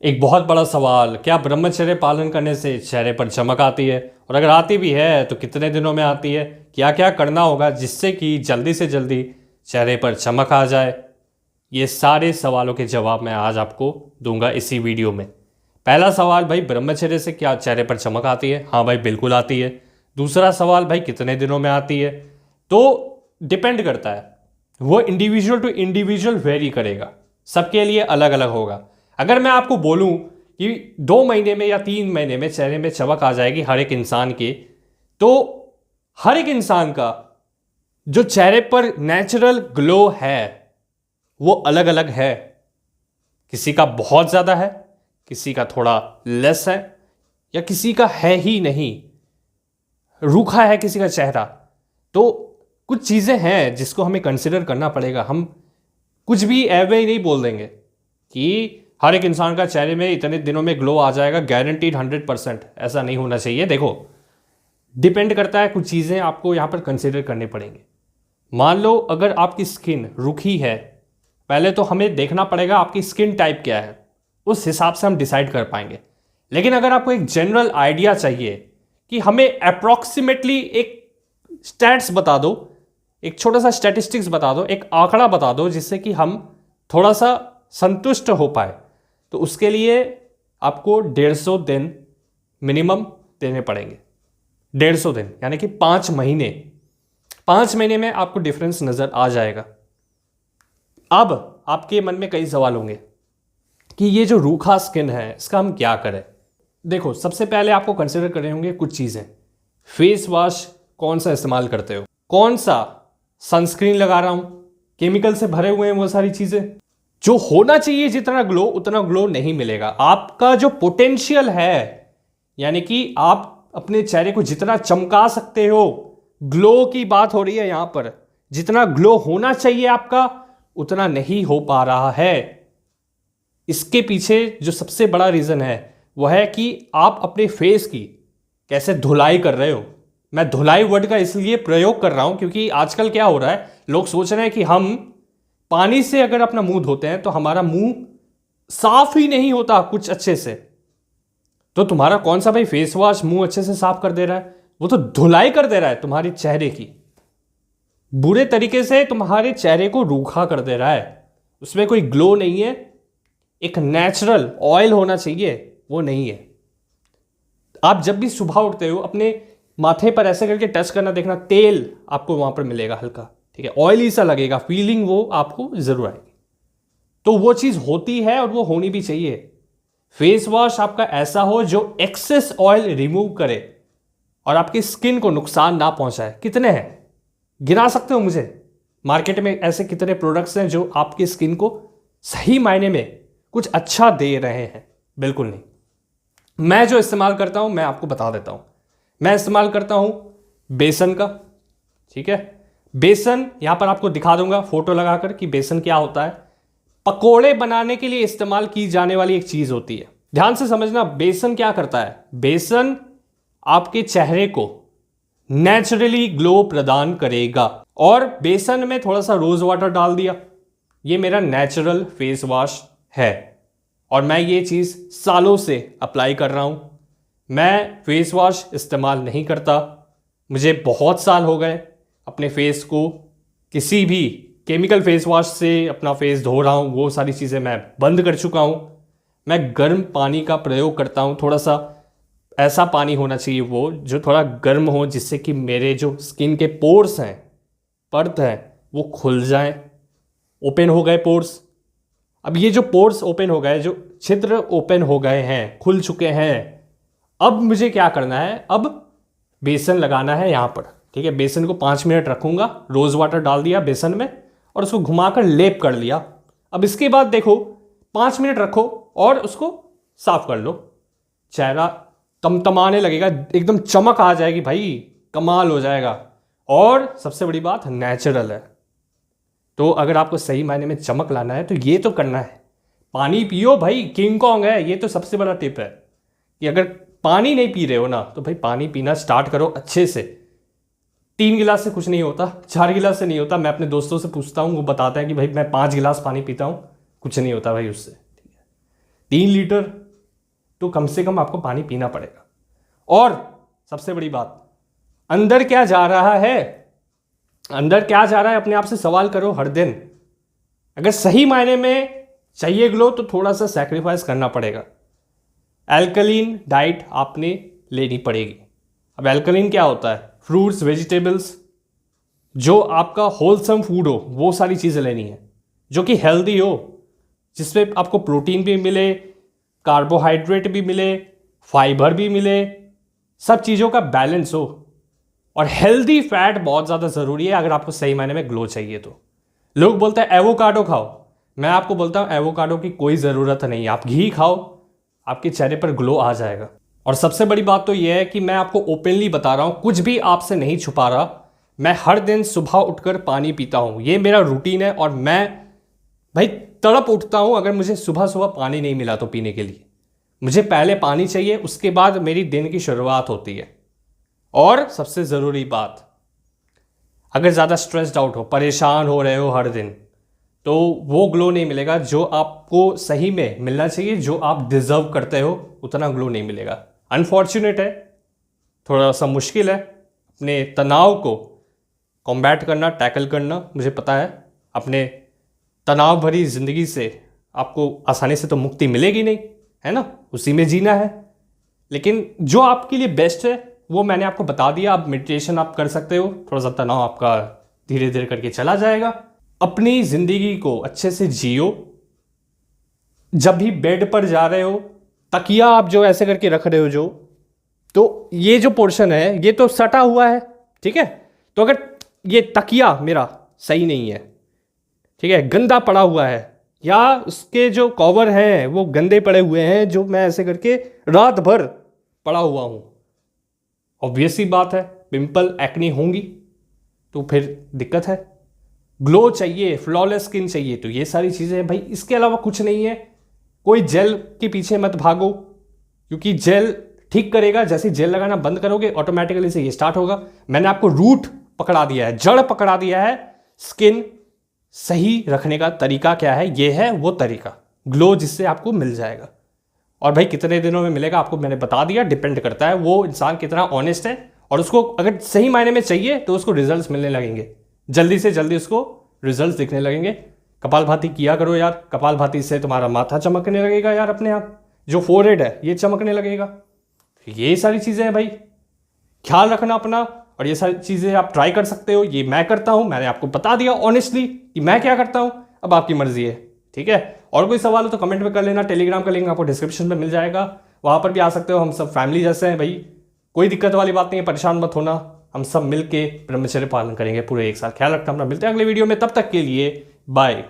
एक बहुत बड़ा सवाल, क्या ब्रह्मचर्य पालन करने से चेहरे पर चमक आती है? और अगर आती भी है तो कितने दिनों में आती है? क्या क्या करना होगा जिससे कि जल्दी से जल्दी चेहरे पर चमक आ जाए? ये सारे सवालों के जवाब मैं आज आपको दूंगा इसी वीडियो में। पहला सवाल, भाई ब्रह्मचर्य से क्या चेहरे पर चमक आती है? हाँ भाई, बिल्कुल आती है। दूसरा सवाल, भाई कितने दिनों में आती है? तो डिपेंड करता है, वो इंडिविजुअल टू इंडिविजुअल वेरी करेगा, सबके लिए अलग अलग होगा। अगर मैं आपको बोलूं कि 2 महीने में या 3 महीने में चेहरे में चमक आ जाएगी हर एक इंसान के, तो हर एक इंसान का जो चेहरे पर नेचुरल ग्लो है वो अलग अलग है। किसी का बहुत ज़्यादा है, किसी का थोड़ा लेस है, या किसी का है ही नहीं, रूखा है किसी का चेहरा। तो कुछ चीज़ें हैं जिसको हमें कंसिडर करना पड़ेगा। हम कुछ भी एवे ही नहीं बोल देंगे कि हर एक इंसान का चेहरे में इतने दिनों में ग्लो आ जाएगा, गारंटीड 100%। ऐसा नहीं होना चाहिए। देखो, डिपेंड करता है, कुछ चीज़ें आपको यहाँ पर कंसिडर करने पड़ेंगे। मान लो अगर आपकी स्किन रूखी है, पहले तो हमें देखना पड़ेगा आपकी स्किन टाइप क्या है, उस हिसाब से हम डिसाइड कर पाएंगे। लेकिन अगर आपको एक जनरल आइडिया चाहिए कि हमें अप्रॉक्सीमेटली एक स्टैट्स बता दो, एक छोटा सा स्टैटिस्टिक्स बता दो, एक आंकड़ा बता दो जिससे कि हम थोड़ा सा संतुष्ट हो पाए, तो उसके लिए आपको 150 दिन मिनिमम देने पड़ेंगे। 150 दिन यानी कि 5 महीने। 5 महीने में आपको डिफरेंस नज़र आ जाएगा। अब आपके मन में कई सवाल होंगे कि ये जो रूखा स्किन है इसका हम क्या करें। देखो, सबसे पहले आपको कंसिडर करने होंगे कुछ चीज़ें। फेस वॉश कौन सा इस्तेमाल करते हो, कौन सा सनस्क्रीन लगा रहा हूं, केमिकल से भरे हुए हैं वो सारी चीज़ें। जो होना चाहिए जितना ग्लो, उतना ग्लो नहीं मिलेगा। आपका जो पोटेंशियल है, यानी कि आप अपने चेहरे को जितना चमका सकते हो, ग्लो की बात हो रही है यहां पर, जितना ग्लो होना चाहिए आपका उतना नहीं हो पा रहा है। इसके पीछे जो सबसे बड़ा रीज़न है वह है कि आप अपने फेस की कैसे धुलाई कर रहे हो। मैं धुलाई वर्ड का इसलिए प्रयोग कर रहा हूं क्योंकि आजकल क्या हो रहा है, लोग सोच रहे हैं कि हम पानी से अगर अपना मुंह धोते हैं तो हमारा मुंह साफ ही नहीं होता कुछ अच्छे से। तो तुम्हारा कौन सा भाई फेस वॉश मुंह अच्छे से साफ कर दे रहा है? वो तो धुलाई कर दे रहा है तुम्हारे चेहरे की, बुरे तरीके से तुम्हारे चेहरे को रूखा कर दे रहा है। उसमें कोई ग्लो नहीं है। एक नेचुरल ऑयल होना चाहिए, वो नहीं है। आप जब भी सुबह उठते हो अपने माथे पर ऐसे करके टच करना, देखना तेल आपको वहां पर मिलेगा हल्का, ठीक है, ऑयली सा लगेगा, फीलिंग वो आपको जरूर आएगी। तो वो चीज होती है और वो होनी भी चाहिए। फेस वॉश आपका ऐसा हो जो एक्सेस ऑयल रिमूव करे और आपकी स्किन को नुकसान ना पहुंचाए। कितने हैं, गिना सकते हो मुझे? मार्केट में ऐसे कितने प्रोडक्ट्स हैं जो आपकी स्किन को सही मायने में कुछ अच्छा दे रहे हैं? बिल्कुल नहीं। मैं जो इस्तेमाल करता हूं मैं आपको बता देता हूं। मैं इस्तेमाल करता हूं बेसन का, ठीक है। बेसन यहां पर आपको दिखा दूंगा फोटो लगाकर कि बेसन क्या होता है। पकोड़े बनाने के लिए इस्तेमाल की जाने वाली एक चीज होती है। ध्यान से समझना, बेसन क्या करता है। बेसन आपके चेहरे को नेचुरली ग्लो प्रदान करेगा। और बेसन में थोड़ा सा रोज वाटर डाल दिया, ये मेरा नेचुरल फेस वॉश है और मैं ये चीज सालों से अप्लाई कर रहा हूं। मैं फेस वॉश इस्तेमाल नहीं करता। मुझे बहुत साल हो गए अपने फेस को किसी भी केमिकल फेस वॉश से अपना फेस धो रहा हूँ, वो सारी चीज़ें मैं बंद कर चुका हूँ। मैं गर्म पानी का प्रयोग करता हूँ। थोड़ा सा ऐसा पानी होना चाहिए वो जो थोड़ा गर्म हो, जिससे कि मेरे जो स्किन के पोर्स हैं, परत हैं, वो खुल जाएं। ओपन हो गए पोर्स। अब ये जो पोर्स ओपन हो गए, जो छिद्र ओपन हो गए हैं, खुल चुके हैं, अब मुझे क्या करना है, अब बेसन लगाना है यहाँ पर, ठीक है। बेसन को 5 मिनट रखूंगा, रोज वाटर डाल दिया बेसन में और उसको घुमाकर लेप कर लिया। अब इसके बाद देखो 5 मिनट रखो और उसको साफ कर लो। चेहरा तमतमाने लगेगा, एकदम चमक आ जाएगी भाई, कमाल हो जाएगा। और सबसे बड़ी बात, नेचुरल है। तो अगर आपको सही मायने में चमक लाना है तो ये तो करना है। पानी पियो भाई, किंग कॉन्ग है। ये तो सबसे बड़ा टिप है कि अगर पानी नहीं पी रहे हो ना, तो भाई पानी पीना स्टार्ट करो अच्छे से। 3 गिलास से कुछ नहीं होता, 4 गिलास से नहीं होता। मैं अपने दोस्तों से पूछता हूँ, वो बताता है कि भाई मैं 5 गिलास पानी पीता हूँ, कुछ नहीं होता भाई उससे, ठीक है। 3 लीटर तो कम से कम आपको पानी पीना पड़ेगा। और सबसे बड़ी बात, अंदर क्या जा रहा है, अंदर क्या जा रहा है अपने आप से सवाल करो हर दिन। अगर सही मायने में चाहिए ग्लो तो थोड़ा सा सैक्रिफाइस करना पड़ेगा। एल्कलीन डाइट आपने लेनी पड़ेगी। अब एल्कलीन क्या होता है? फ्रूट्स, वेजिटेबल्स, जो आपका होलसम फूड हो वो सारी चीज़ें लेनी है, जो कि हेल्दी हो, जिसमें आपको प्रोटीन भी मिले, कार्बोहाइड्रेट भी मिले, फाइबर भी मिले, सब चीज़ों का बैलेंस हो। और हेल्दी फैट बहुत ज़्यादा ज़रूरी है अगर आपको सही मायने में ग्लो चाहिए तो। लोग बोलते हैं एवोकाडो खाओ, मैं आपको बोलता हूँ एवोकाडो की कोई ज़रूरत नहीं है। आप घी खाओ, आपके चेहरे पर ग्लो आ जाएगा। और सबसे बड़ी बात तो यह है कि मैं आपको ओपनली बता रहा हूँ, कुछ भी आपसे नहीं छुपा रहा। मैं हर दिन सुबह उठकर पानी पीता हूँ, ये मेरा रूटीन है। और मैं भाई तड़प उठता हूँ अगर मुझे सुबह सुबह पानी नहीं मिला तो पीने के लिए। मुझे पहले पानी चाहिए, उसके बाद मेरी दिन की शुरुआत होती है। और सबसे ज़रूरी बात, अगर ज़्यादा स्ट्रेस्ड आउट हो, परेशान हो रहे हो हर दिन, तो वो ग्लो नहीं मिलेगा जो आपको सही में मिलना चाहिए, जो आप डिज़र्व करते हो, उतना ग्लो नहीं मिलेगा। अनफॉर्चुनेट है, थोड़ा सा मुश्किल है अपने तनाव को कॉम्बैट करना, टैकल करना। मुझे पता है अपने तनाव भरी ज़िंदगी से आपको आसानी से तो मुक्ति मिलेगी नहीं, है ना, उसी में जीना है। लेकिन जो आपके लिए बेस्ट है वो मैंने आपको बता दिया। आप मेडिटेशन आप कर सकते हो, थोड़ा सा तनाव आपका धीरे धीरे करके चला जाएगा। अपनी ज़िंदगी को अच्छे से जियो। जब भी बेड पर जा रहे हो, तकिया आप जो ऐसे करके रख रहे हो जो, तो ये जो पोर्शन है ये तो सटा हुआ है, ठीक है। तो अगर ये तकिया मेरा सही नहीं है, ठीक है, गंदा पड़ा हुआ है, या उसके जो कवर हैं वो गंदे पड़े हुए हैं, जो मैं ऐसे करके रात भर पड़ा हुआ हूँ, ऑब्वियस सी बात है पिंपल, एक्नी होंगी, तो फिर दिक्कत है। ग्लो चाहिए, फ्लॉलेस स्किन चाहिए, तो ये सारी चीज़ें भाई, इसके अलावा कुछ नहीं है। कोई जेल के पीछे मत भागो, क्योंकि जेल ठीक करेगा, जैसे जेल लगाना बंद करोगे ऑटोमेटिकली से ये स्टार्ट होगा। मैंने आपको रूट पकड़ा दिया है, जड़ पकड़ा दिया है। स्किन सही रखने का तरीका क्या है, ये है वो तरीका, ग्लो जिससे आपको मिल जाएगा। और भाई कितने दिनों में मिलेगा आपको मैंने बता दिया, डिपेंड करता है वो इंसान कितना ऑनेस्ट है, और उसको अगर सही मायने में चाहिए तो उसको रिजल्ट्स मिलने लगेंगे, जल्दी से जल्दी उसको रिजल्ट्स दिखने लगेंगे। कपालभाति किया करो यार, कपालभाति से तुम्हारा माथा चमकने लगेगा यार अपने आप, जो फोरहेड है ये चमकने लगेगा। ये सारी चीज़ें हैं भाई, ख्याल रखना अपना, और ये सारी चीज़ें आप ट्राई कर सकते हो। ये मैं करता हूँ, मैंने आपको बता दिया ऑनेस्टली कि मैं क्या करता हूँ, अब आपकी मर्जी है, ठीक है। और कोई सवाल हो तो कमेंट में कर लेना। टेलीग्राम का लिंक आपको डिस्क्रिप्शन में मिल जाएगा, वहाँ पर भी आ सकते हो। हम सब फैमिली जैसे हैं भाई, कोई दिक्कत वाली बात नहीं है, परेशान मत होना। हम सब मिल के ब्रह्मचर्य पालन करेंगे पूरे 1 साल। ख्याल रखना अपना, मिलते हैं अगले वीडियो में, तब तक के लिए बाय।